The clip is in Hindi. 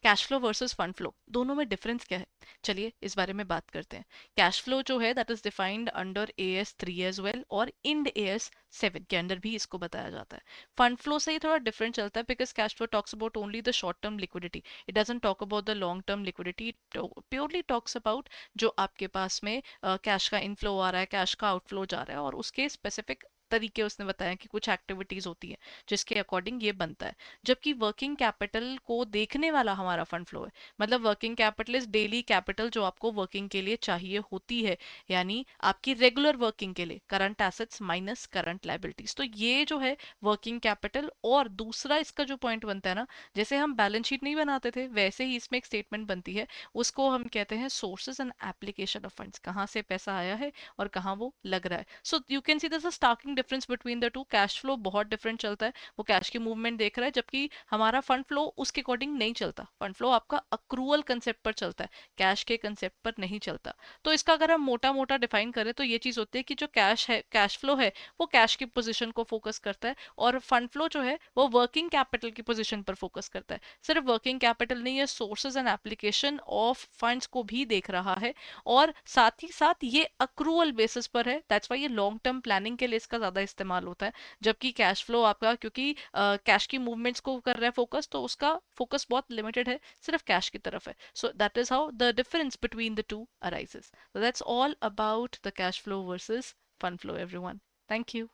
Cash flow versus fund flow, दोनों में डिफरेंस क्या है? चलिए इस बारे में बात करते हैं। कैश फ्लो जो है that is defined under AS3 as well, और इंड AS7 के अंडर भी इसको बताया जाता है। फंड फ्लो से ही थोड़ा डिफरेंट चलता है, because cash flow talks about only the short term liquidity, it doesn't talk about the long term liquidity, purely talks about जो आपके पास में कैश का इनफ्लो आ रहा है, कैश का आउटफ्लो जा रहा है, और उसके स्पेसिफिक तरीके उसने बताया कि कुछ एक्टिविटीज होती है जिसके अकॉर्डिंग ये बनता है। जबकि वर्किंग कैपिटल को देखने वाला हमारा फंड फ्लो है, मतलब working capital is daily capital जो आपको वर्किंग के लिए चाहिए होती है, यानी आपकी रेगुलर वर्किंग के लिए current assets minus current liabilities, तो ये जो है वर्किंग कैपिटल। और दूसरा इसका जो पॉइंट बनता है ना, जैसे हम बैलेंस शीट नहीं बनाते थे वैसे ही इसमें एक स्टेटमेंट बनती है, उसको हम कहते हैं sources and application of funds, कहाँ से पैसा आया है और कहाँ वो लग रहा है। So you can see this a starking difference between the two. Cash flow बहुत डिफरेंट चलता है, वो कैश की मूवमेंट देख रहा है, जबकि हमारा फंड फ्लो उसके अकॉर्डिंग नहीं चलता। फंड फ्लो आपका अक्रूवल कंसेप्ट पर चलता है, कैश के कंसेप्ट पर नहीं चलता। तो इसका अगर हम मोटा मोटा डिफाइन करें तो ये चीज होती है कि जो कैश है, कैश फ्लो है, वो कैश की पोजीशन को फोकस करता है, और फंड फ्लो जो है वो वर्किंग कैपिटल की पोजीशन पर फोकस करता है। सिर्फ वर्किंग कैपिटल नहीं है, sources and application of funds को भी देख रहा है, और साथ ही साथ ये अक्रूवल बेसिस पर है, दैट्स वाई ये लॉन्ग टर्म प्लानिंग के लिए इसका ज्यादा इस्तेमाल होता है। जबकि कैश फ्लो आपका, क्योंकि कैश की मूवमेंट्स को कर रहा है फोकस, तो उसका फोकस बहुत लिमिटेड है, सिर्फ कैश की तरफ है। So that is how the difference between the to arises. So that's all about the cash flow versus fund flow, everyone. Thank you.